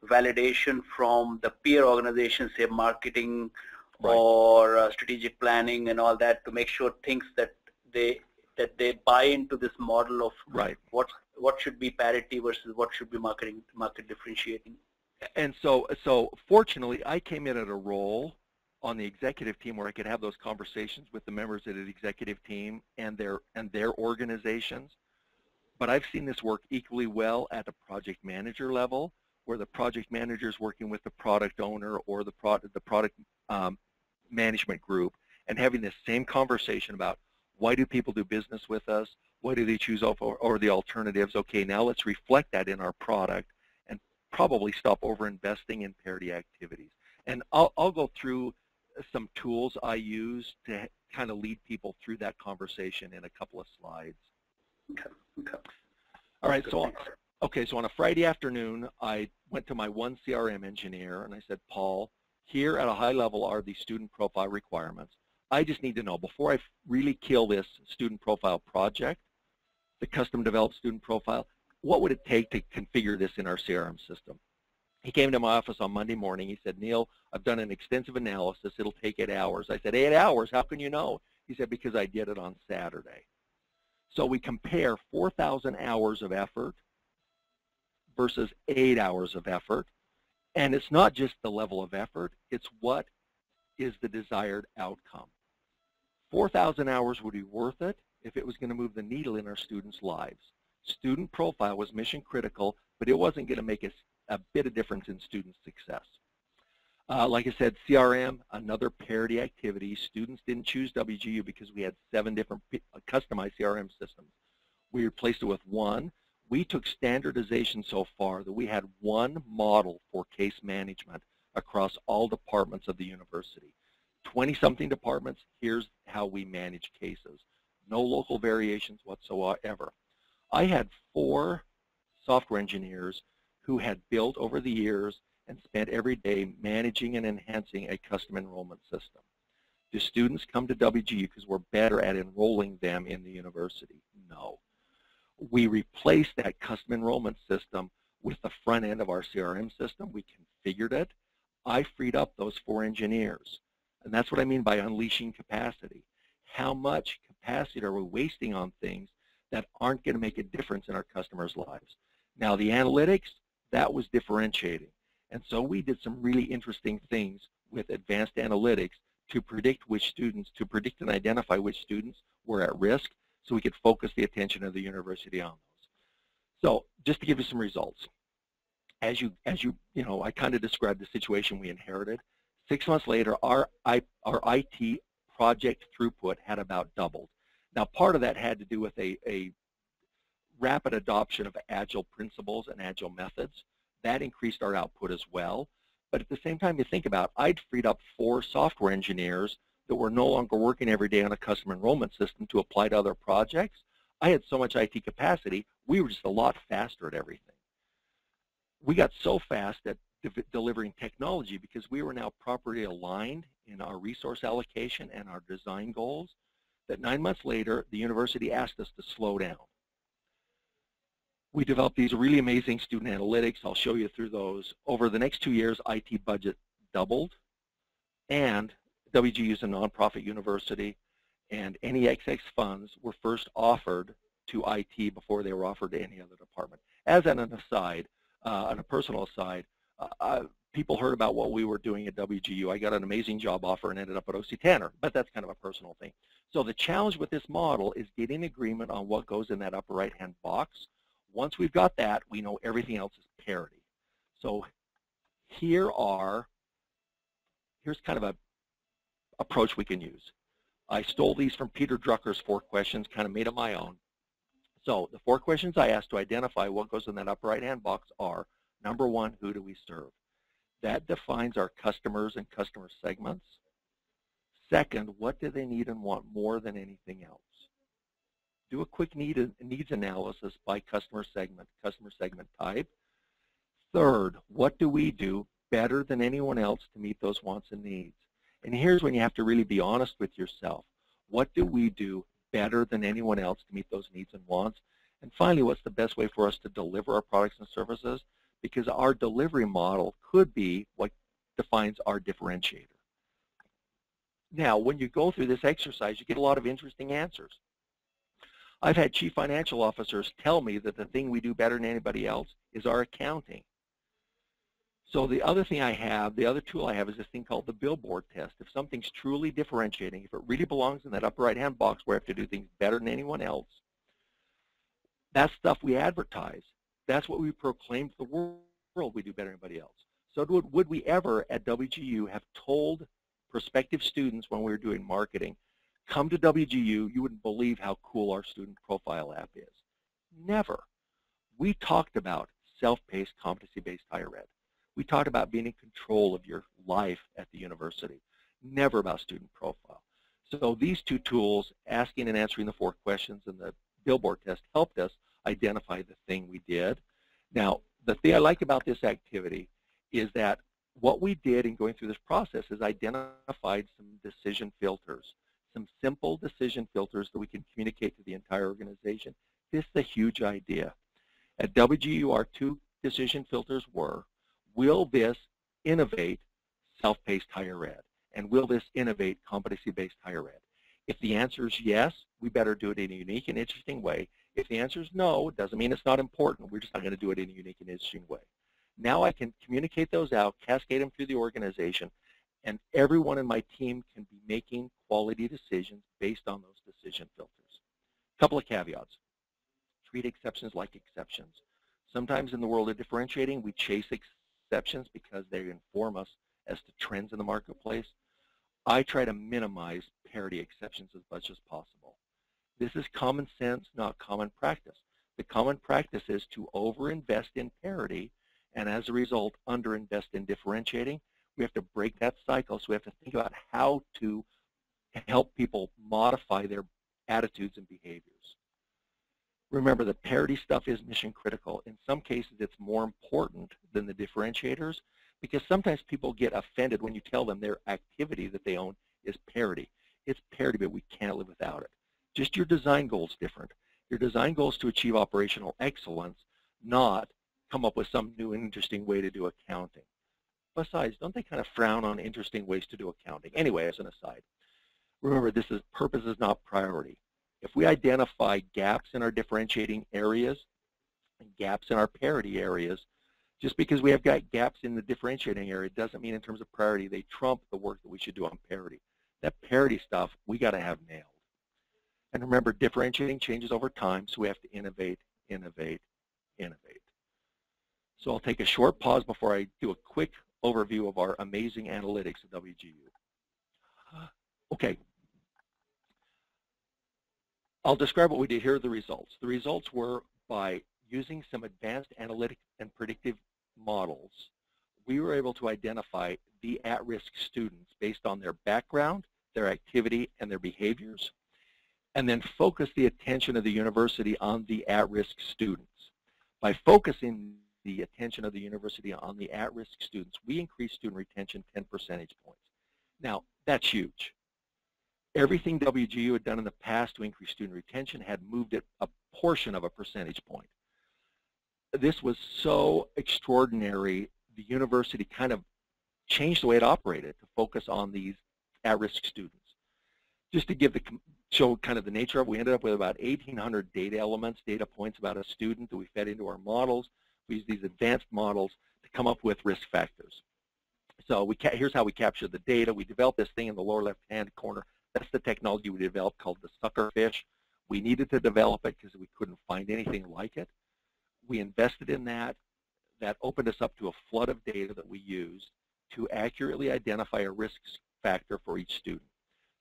validation from the peer organizations, say marketing, right, or strategic planning and all that, to make sure things that they buy into this model of right, what should be parity versus what should be market differentiating. And so fortunately, I came in at a role on the executive team where I could have those conversations with the members of the executive team and their organizations. But I've seen this work equally well at the project manager level, where the project manager is working with the product owner or the product management group and having the same conversation about why do people do business with us, why do they choose or the alternatives. Okay, now let's reflect that in our product and probably stop over investing in parity activities. And I'll go through some tools I use to kind of lead people through that conversation in a couple of slides. Okay. All right, so on a Friday afternoon, I went to my one CRM engineer and I said, Paul, here at a high level are the student profile requirements. I just need to know, before I really kill this student profile project, the custom developed student profile, what would it take to configure this in our CRM system? He came to my office on Monday morning. He said, Neil, I've done an extensive analysis. It'll take 8 hours. I said, 8 hours? How can you know? He said, because I did it on Saturday. So we compare 4,000 hours of effort versus 8 hours of effort. And it's not just the level of effort, it's what is the desired outcome. 4,000 hours would be worth it if it was going to move the needle in our students' lives. Student profile was mission critical, but it wasn't going to make a bit of difference in student success. Like I said, CRM, another parity activity. Students didn't choose WGU because we had 7 different customized CRM systems. We replaced it with one. We took standardization so far that we had one model for case management across all departments of the university. 20-something departments, here's how we manage cases. No local variations whatsoever. I had 4 software engineers who had built over the years and spent every day managing and enhancing a custom enrollment system. Do students come to WGU because we're better at enrolling them in the university? No. We replaced that custom enrollment system with the front end of our CRM system. We configured it. I freed up those 4 engineers. And that's what I mean by unleashing capacity. How much capacity are we wasting on things that aren't going to make a difference in our customers' lives? Now, the analytics, that was differentiating. And so we did some really interesting things with advanced analytics to predict and identify which students were at risk so we could focus the attention of the university on those. So just to give you some results, as you know, I kind of described the situation we inherited. 6 months later, our IT project throughput had about doubled. Now, part of that had to do with a rapid adoption of Agile principles and Agile methods. That increased our output as well. But at the same time, you think about, I'd freed up 4 software engineers that were no longer working every day on a custom enrollment system to apply to other projects. I had so much IT capacity, we were just a lot faster at everything. We got so fast at delivering technology because we were now properly aligned in our resource allocation and our design goals that 9 months later, the university asked us to slow down. We developed these really amazing student analytics. I'll show you through those. Over the next 2 years, IT budget doubled, and WGU is a nonprofit university, and any excess funds were first offered to IT before they were offered to any other department. As an aside, on a personal aside, people heard about what we were doing at WGU. I got an amazing job offer and ended up at OC Tanner, but that's kind of a personal thing. So the challenge with this model is getting agreement on what goes in that upper right-hand box. Once we've got that, we know everything else is parity. So here's kind of a approach we can use. I stole these from Peter Drucker's 4 questions, kind of made them my own. So the 4 questions I asked to identify what goes in that upper right-hand box are, number 1, who do we serve? That defines our customers and customer segments. Second, what do they need and want more than anything else? Do a quick needs analysis by customer segment type. Third, what do we do better than anyone else to meet those wants and needs? And here's when you have to really be honest with yourself. What do we do better than anyone else to meet those needs and wants? And finally, what's the best way for us to deliver our products and services? Because our delivery model could be what defines our differentiator. Now, when you go through this exercise, you get a lot of interesting answers. I've had chief financial officers tell me that the thing we do better than anybody else is our accounting. So the other thing I have, the other tool I have is this thing called the billboard test. If something's truly differentiating, if it really belongs in that upper right-hand box where I have to do things better than anyone else, that's stuff we advertise. That's what we proclaim to the world, we do better than anybody else. So would we ever at WGU have told prospective students when we were doing marketing, come to WGU, you wouldn't believe how cool our student profile app is? Never. We talked about self-paced, competency-based higher ed. We talked about being in control of your life at the university, never about student profile. So these two tools, asking and answering the 4 questions and the billboard test, helped us identify the thing we did. Now, the thing I like about this activity is that what we did in going through this process is identified some decision filters, some simple decision filters that we can communicate to the entire organization. This is a huge idea. At WGU, our 2 decision filters were, will this innovate self-paced higher ed? And will this innovate competency-based higher ed? If the answer is yes, we better do it in a unique and interesting way. If the answer is no, it doesn't mean it's not important. We're just not going to do it in a unique and interesting way. Now I can communicate those out, cascade them through the organization, and everyone in my team can be making quality decisions based on those decision filters. A couple of caveats. Treat exceptions like exceptions. Sometimes in the world of differentiating, we chase exceptions because they inform us as to trends in the marketplace. I try to minimize parity exceptions as much as possible. This is common sense, not common practice. The common practice is to overinvest in parity, and as a result, underinvest in differentiating. We have to break that cycle, so we have to think about how to help people modify their attitudes and behaviors. Remember, the parity stuff is mission critical. In some cases, it's more important than the differentiators, because sometimes people get offended when you tell them their activity that they own is parity. It's parity, but we can't live without it. Just your design goal is different. Your design goal is to achieve operational excellence, not come up with some new and interesting way to do accounting. Besides, don't they kind of frown on interesting ways to do accounting? Anyway, as an aside, remember, this is purpose is not priority. If we identify gaps in our differentiating areas and gaps in our parity areas, just because we have got gaps in the differentiating area doesn't mean in terms of priority they trump the work that we should do on parity. That parity stuff we got to have nailed. And remember, differentiating changes over time, so we have to innovate, innovate, innovate. So I'll take a short pause before I do a quick overview of our amazing analytics at WGU. Okay. I'll describe what we did. Here are the results. The results were by using some advanced analytic and predictive models, we were able to identify the at-risk students based on their background, their activity, and their behaviors, and then focus the attention of the university on the at-risk students. By focusing the attention of the university on the at-risk students, we increased student retention 10 percentage points. Now, that's huge. Everything WGU had done in the past to increase student retention had moved it a portion of a percentage point. This was so extraordinary, the university kind of changed the way it operated to focus on these at-risk students. Just to show kind of the nature of it, we ended up with about 1,800 data elements, data points about a student that we fed into our models. We used these advanced models to come up with risk factors. So here's how we captured the data. We developed this thing in the lower left-hand corner. That's the technology we developed called the sucker fish. We needed to develop it because we couldn't find anything like it. We invested in that. That opened us up to a flood of data that we used to accurately identify a risk factor for each student.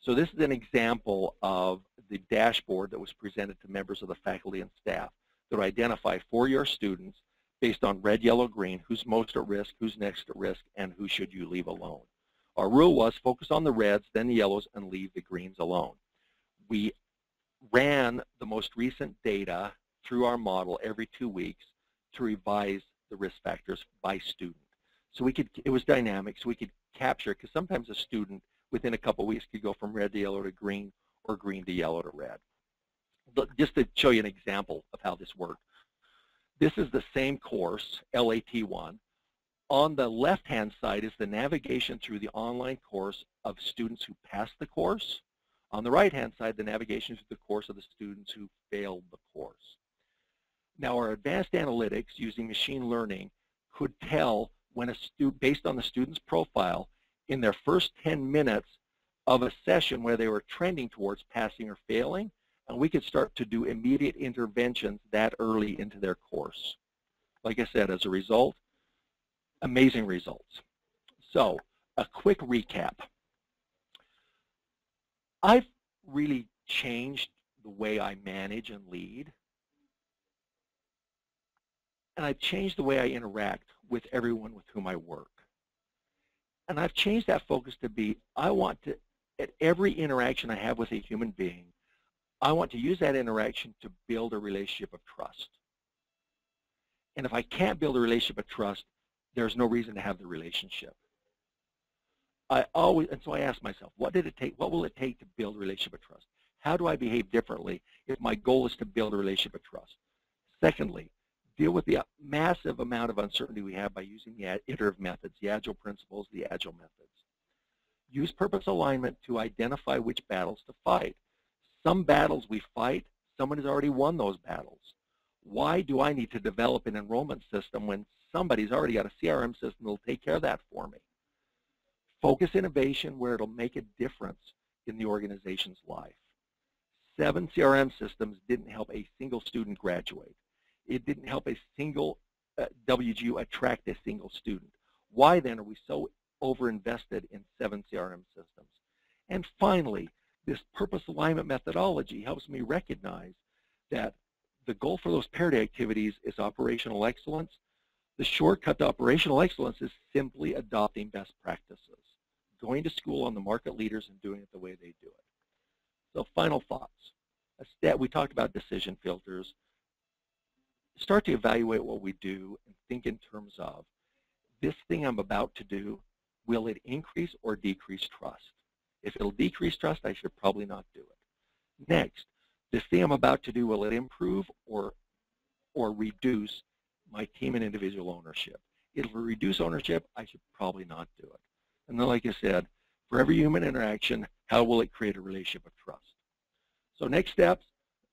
So this is an example of the dashboard that was presented to members of the faculty and staff that identify for your students based on red, yellow, green, who's most at risk, who's next at risk, and who should you leave alone. Our rule was focus on the reds, then the yellows, and leave the greens alone. We ran the most recent data through our model every 2 weeks to revise the risk factors by student. So it was dynamic, so we could capture, because sometimes a student within a couple of weeks could go from red to yellow to green or green to yellow to red. But just to show you an example of how this worked. This is the same course, LAT1. On the left-hand side is the navigation through the online course of students who passed the course. On the right-hand side, the navigation through the course of the students who failed the course. Now, our advanced analytics using machine learning could tell when based on the student's profile, in their first 10 minutes of a session where they were trending towards passing or failing, and we could start to do immediate interventions that early into their course. Like I said, as a result, amazing results. So a quick recap. I've really changed the way I manage and lead, and I've changed the way I interact with everyone with whom I work. And I've changed that focus to be, I want to, at every interaction I have with a human being, I want to use that interaction to build a relationship of trust. And if I can't build a relationship of trust, there's no reason to have the relationship. And so I ask myself, what did it take? What will it take to build a relationship of trust? How do I behave differently if my goal is to build a relationship of trust? Secondly, deal with the massive amount of uncertainty we have by using the iterative methods, the Agile principles, the Agile methods. Use purpose alignment to identify which battles to fight. Some battles we fight, someone has already won those battles. Why do I need to develop an enrollment system when somebody's already got a CRM system that will take care of that for me? Focus innovation where it'll make a difference in the organization's life. 7 CRM systems didn't help a single student graduate. It didn't help a single WGU attract a single student. Why then are we so overinvested in 7 CRM systems? And finally, this purpose alignment methodology helps me recognize that the goal for those Parity activities is operational excellence. The shortcut to operational excellence is simply adopting best practices, going to school on the market leaders and doing it the way they do it. So final thoughts. We talked about decision filters. Start to evaluate what we do and think in terms of, this thing I'm about to do, will it increase or decrease trust? If it'll decrease trust, I should probably not do it. Next, this thing I'm about to do, will it improve or reduce my team and individual ownership? If it'll reduce ownership, I should probably not do it. And then, like I said, for every human interaction, how will it create a relationship of trust? So next steps,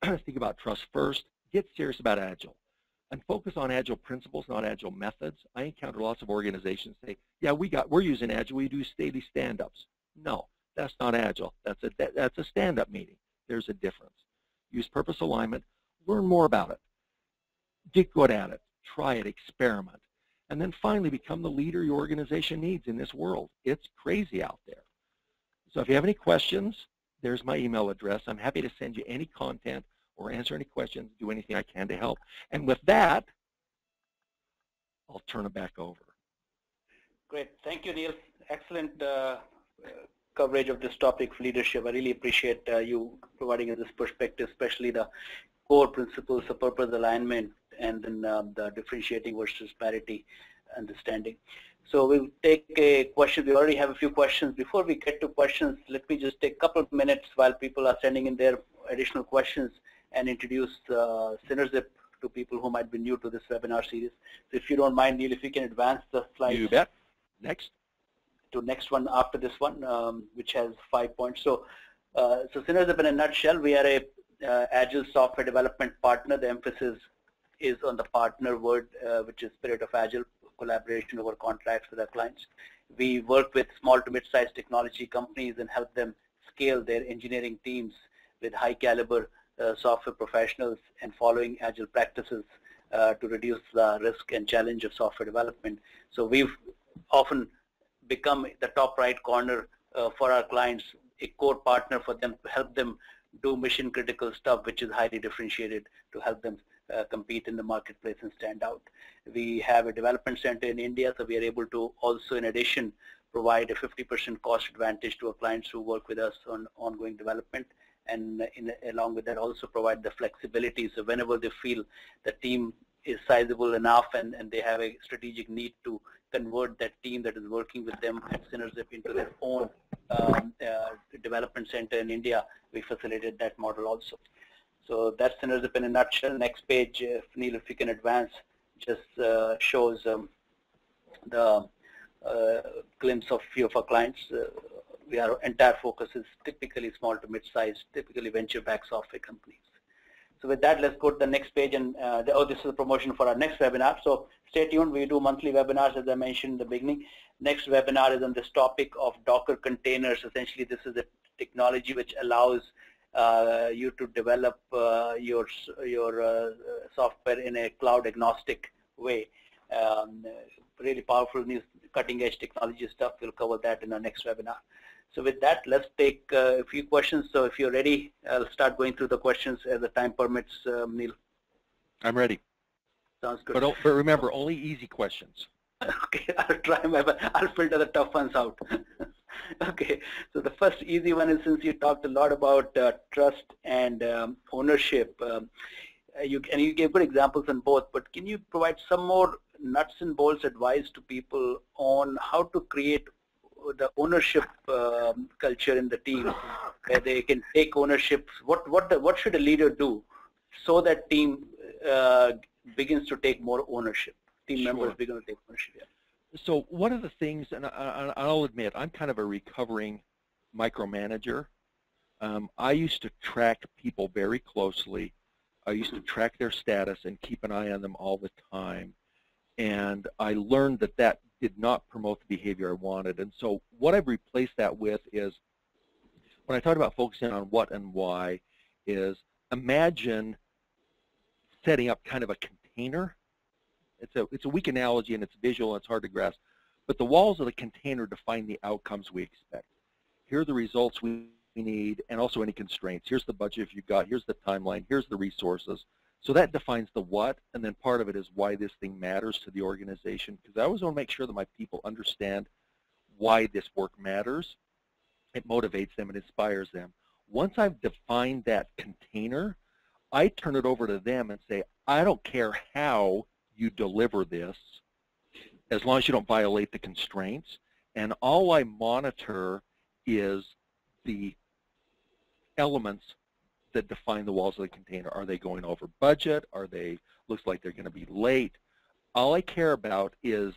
think about trust first, get serious about Agile, and focus on Agile principles, not Agile methods. I encounter lots of organizations say, yeah, we're using Agile, we do daily stand-ups. No, that's not Agile. That's a stand-up meeting. There's a difference. Use purpose alignment, learn more about it, get good at it, try it, experiment, and then finally become the leader your organization needs in this world. It's crazy out there. So if you have any questions, there's my email address. I'm happy to send you any content or answer any questions, do anything I can to help. And with that, I'll turn it back over. Great. Thank you, Neil. Excellent coverage of this topic of leadership. I really appreciate you providing us this perspective, especially the core principles of purpose alignment and then the differentiating versus parity understanding. So we'll take a question. We already have a few questions. Before we get to questions, let me just take a couple of minutes while people are sending in their additional questions and introduce Synerzip to people who might be new to this webinar series. So if you don't mind, Neil, if you can advance the slides. You bet. Next. To next one after this one, which has 5 points. So Synerzip in a nutshell, we are a Agile software development partner. The emphasis is on the partner word, which is spirit of Agile, collaboration over contracts with our clients. We work with small to mid-sized technology companies and help them scale their engineering teams with high caliber software professionals and following Agile practices to reduce the risk and challenge of software development. So we've often become the top right corner for our clients, a core partner for them to help them do mission critical stuff which is highly differentiated to help them compete in the marketplace and stand out. We have a development center in India, so we are able to also in addition provide a 50% cost advantage to our clients who work with us on ongoing development, and along with that also provide the flexibility, so whenever they feel the team is sizable enough and they have a strategic need to convert that team that is working with them at Synerzip into their own development center in India, we facilitated that model also. So that's Synerzip in a nutshell. Next page, Neil, if you can advance, just shows the glimpse of few of our clients. Our entire focus is typically small to mid-sized, typically venture-backed software companies. So with that, let's go to the next page. And this is a promotion for our next webinar. So stay tuned. We do monthly webinars, as I mentioned in the beginning. Next webinar is on this topic of Docker containers. Essentially, this is a technology which allows you to develop your software in a cloud agnostic way. Really powerful new cutting-edge technology stuff. We'll cover that in our next webinar. So with that, let's take a few questions. So if you're ready, I'll start going through the questions as the time permits, Neil. I'm ready. Sounds good. But remember, only easy questions. Okay, I'll try my best. I'll filter the tough ones out. Okay, so the first easy one is, since you talked a lot about trust and ownership, you gave good examples on both, but can you provide some more nuts and bolts advice to people on how to create the ownership culture in the team, where they can take ownership? What should a leader do so that team begins to take more ownership? Team members begin to take ownership. Yeah. So one of the things, and I'll admit, I'm kind of a recovering micromanager. I used to track people very closely. I used to track their status and keep an eye on them all the time. And I learned that that did not promote the behavior I wanted. And so what I've replaced that with is, when I talk about focusing on what and why, is imagine setting up kind of a container. It's a weak analogy, and it's visual and it's hard to grasp. But the walls of the container define the outcomes we expect. Here are the results we need, and also any constraints. Here's the budget if you've got, here's the timeline, here's the resources. So that defines the what, and then part of it is why this thing matters to the organization, because I always want to make sure that my people understand why this work matters. It motivates them, it inspires them. Once I've defined that container, I turn it over to them and say, I don't care how you deliver this, as long as you don't violate the constraints. And all I monitor is the elements that define the walls of the container. Are they going over budget? Are they, looks like they're going to be late? All I care about is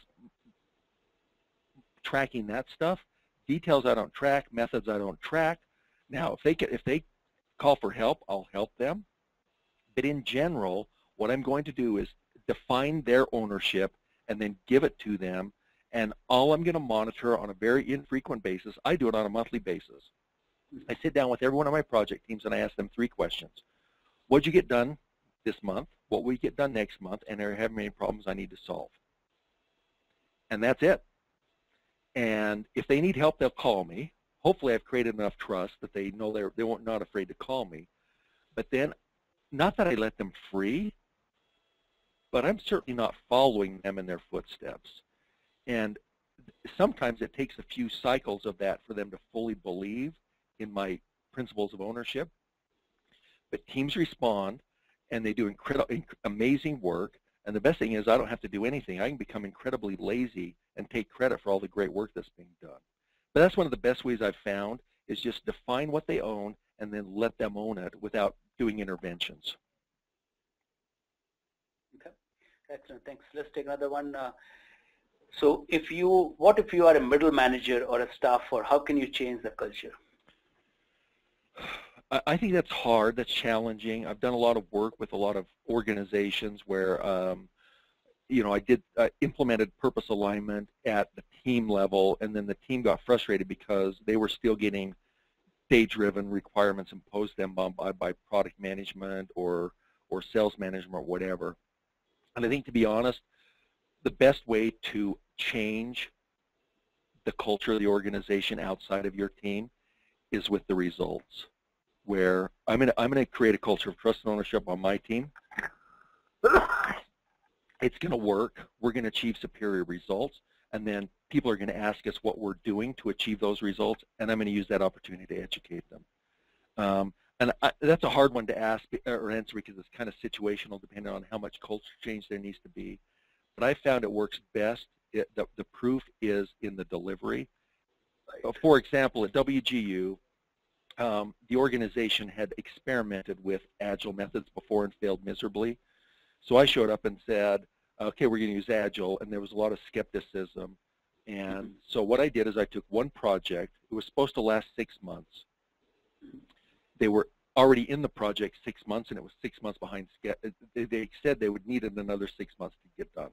tracking that stuff. Details I don't track, methods I don't track. Now, if they call for help, I'll help them. But in general, what I'm going to do is define their ownership and then give it to them. And all I'm going to monitor on a very infrequent basis, I do it on a monthly basis. I sit down with every one of my project teams and I ask them 3 questions. What'd you get done this month? What will you get done next month? And are you having any problems I need to solve? And that's it. And if they need help, they'll call me. Hopefully I've created enough trust that they know they won't not afraid to call me. But then, not that I let them free, but I'm certainly not following them in their footsteps. And sometimes it takes a few cycles of that for them to fully believe in my principles of ownership. But teams respond, and they do amazing work. And the best thing is I don't have to do anything. I can become incredibly lazy and take credit for all the great work that's being done. But that's one of the best ways I've found, is just define what they own and then let them own it without doing interventions. Okay, excellent, thanks. Let's take another one. So what if you are a middle manager or a staffer? How can you change the culture? I think that's hard, that's challenging. I've done a lot of work with a lot of organizations where, I implemented purpose alignment at the team level, and then the team got frustrated because they were still getting day-driven requirements imposed them by product management or sales management or whatever. And I think, to be honest, the best way to change the culture of the organization outside of your team is with the results, where I'm going to create a culture of trust and ownership on my team. It's going to work. We're going to achieve superior results, and then people are going to ask us what we're doing to achieve those results, and I'm going to use that opportunity to educate them. That's a hard one to ask or answer because it's kind of situational depending on how much culture change there needs to be. But I found it works best. The proof is in the delivery. For example, at WGU, the organization had experimented with Agile methods before and failed miserably. So I showed up and said, okay, we're going to use Agile, and there was a lot of skepticism. And so what I did is I took one project. It was supposed to last 6 months. They were already in the project 6 months, and it was 6 months behind schedule. They said they would need another 6 months to get done.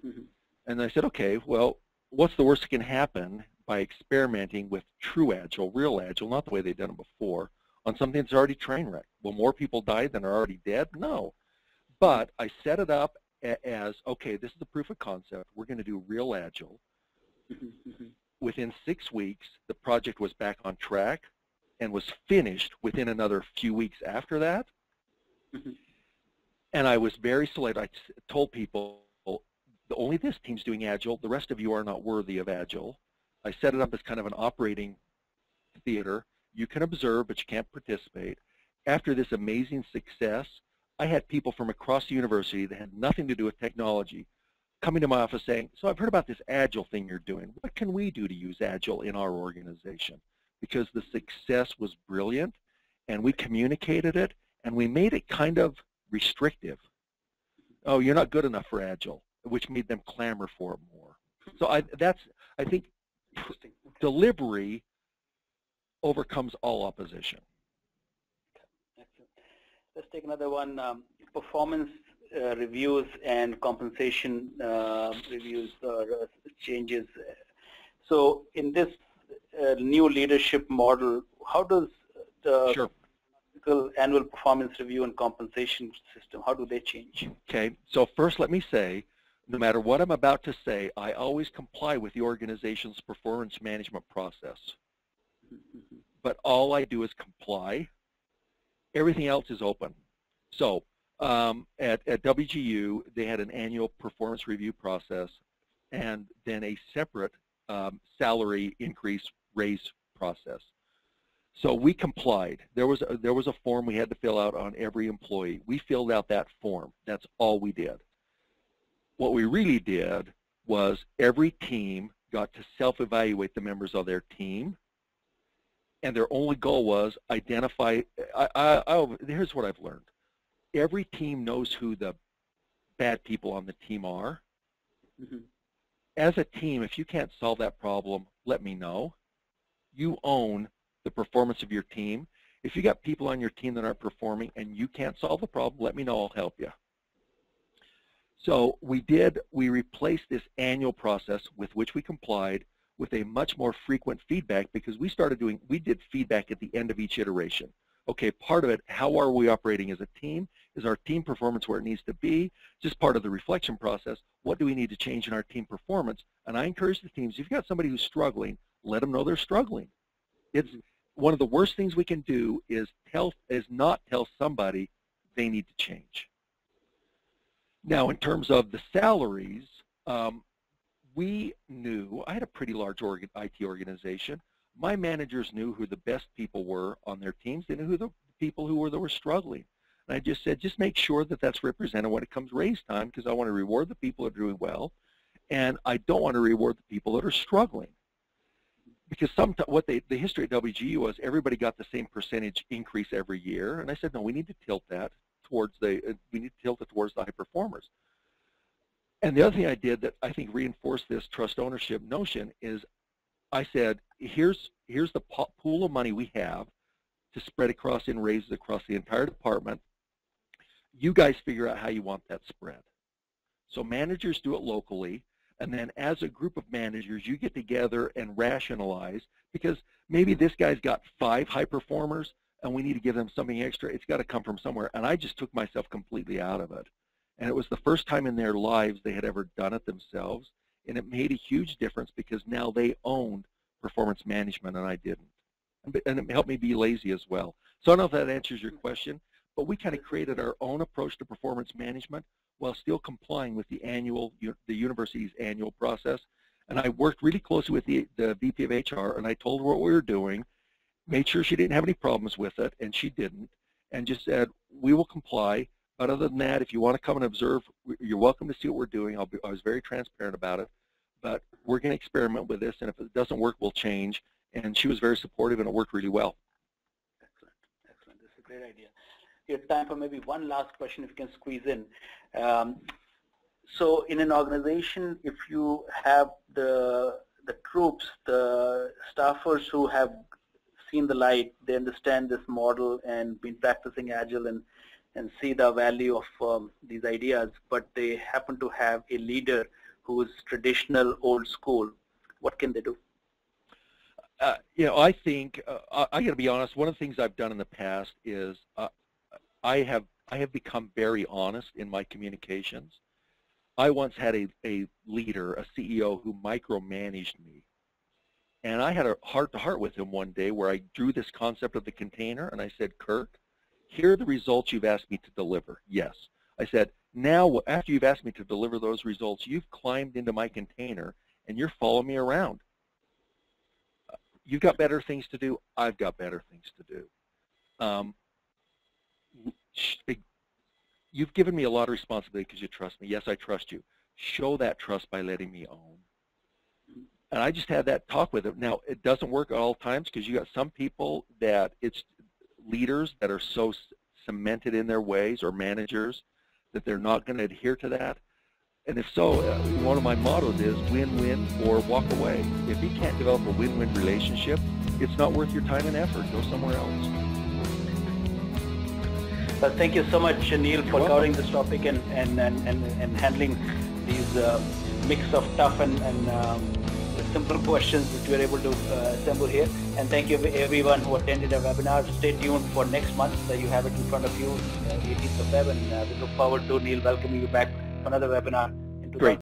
Mm-hmm. And I said, okay, well, what's the worst that can happen by experimenting with true Agile, real Agile, not the way they'd done it before, on something that's already train wrecked? Will more people die than are already dead? No. But I set it up as, okay, this is the proof of concept. We're going to do real Agile. Within 6 weeks, the project was back on track and was finished within another few weeks after that. And I was very select. I told people, only this team's doing Agile. The rest of you are not worthy of Agile. I set it up as kind of an operating theater. You can observe, but you can't participate. After this amazing success, I had people from across the university that had nothing to do with technology coming to my office saying, so I've heard about this Agile thing you're doing. What can we do to use Agile in our organization? Because the success was brilliant, and we communicated it, and we made it kind of restrictive. Oh, you're not good enough for Agile, which made them clamor for it more. So I think delivery overcomes all opposition. Excellent. Let's take another one. Performance reviews and compensation reviews or changes. So in this new leadership model, how does the annual performance review and compensation system, how do they change? Okay, so first let me say, no matter what I'm about to say, I always comply with the organization's performance management process. But all I do is comply. Everything else is open. So at WGU, they had an annual performance review process and then a separate salary increase raise process. So we complied. There was a form we had to fill out on every employee. We filled out that form. That's all we did. What we really did was every team got to self-evaluate the members of their team, and their only goal was identify. Here's what I've learned. Every team knows who the bad people on the team are. As a team, if you can't solve that problem, let me know. You own the performance of your team. If you got people on your team that aren't performing and you can't solve the problem, let me know, I'll help you. So we replaced this annual process with which we complied with a much more frequent feedback, because we did feedback at the end of each iteration. Okay, part of it, how are we operating as a team? Is our team performance where it needs to be? Just part of the reflection process, what do we need to change in our team performance? And I encourage the teams, if you've got somebody who's struggling, let them know they're struggling. It's one of the worst things we can do is not tell somebody they need to change. Now, in terms of the salaries, we knew, I had a pretty large IT organization. My managers knew who the best people were on their teams. They knew who the people who were struggling. And I just said, just make sure that that's represented when it comes raise time, because I want to reward the people that are doing well, and I don't want to reward the people that are struggling. Because the history at WGU was everybody got the same percentage increase every year, and I said, no, we need to tilt that towards the high performers. And the other thing I did that I think reinforced this trust ownership notion is I said, here's the pool of money we have to spread across in raises across the entire department. You guys figure out how you want that spread. So managers do it locally, and then as a group of managers, you get together and rationalize, because maybe this guy's got 5 high performers and we need to give them something extra. It's got to come from somewhere. And I just took myself completely out of it. And it was the first time in their lives they had ever done it themselves. And it made a huge difference, because now they owned performance management and I didn't. And it helped me be lazy as well. So I don't know if that answers your question, but we kind of created our own approach to performance management while still complying with the university's annual process. And I worked really closely with the VP of HR, and I told her what we were doing, made sure she didn't have any problems with it, and she didn't, and just said, we will comply. But other than that, if you want to come and observe, you're welcome to see what we're doing. I was very transparent about it, but we're going to experiment with this, and if it doesn't work, we'll change. And she was very supportive, and it worked really well. Excellent, excellent. This is a great idea. You have time for maybe one last question if you can squeeze in. So in an organization, if you have the troops, the staffers who have seen the light, they understand this model and been practicing Agile and see the value of these ideas, but they happen to have a leader who is traditional, old school, what can they do? I think, I got to be honest, one of the things I've done in the past is I have become very honest in my communications. I once had a leader, a CEO, who micromanaged me. And I had a heart-to-heart with him one day where I drew this concept of the container, and I said, Kirk, here are the results you've asked me to deliver. Yes. I said, now after you've asked me to deliver those results, you've climbed into my container, and you're following me around. You've got better things to do. I've got better things to do. You've given me a lot of responsibility because you trust me. Yes, I trust you. Show that trust by letting me own. And I just had that talk with him. Now, it doesn't work at all times because you got some people that it's leaders that are so cemented in their ways, or managers, that they're not going to adhere to that. And if so, one of my mottos is win-win or walk away. If you can't develop a win-win relationship, it's not worth your time and effort. Go somewhere else. Well, thank you so much, Niel, for covering this topic and handling these mix of tough and simple questions that we were able to assemble here. And thank you everyone who attended our webinar. Stay tuned for next month. You have it in front of you, 18th of Feb, and we look forward to Niel welcoming you back for another webinar in 2020. Great.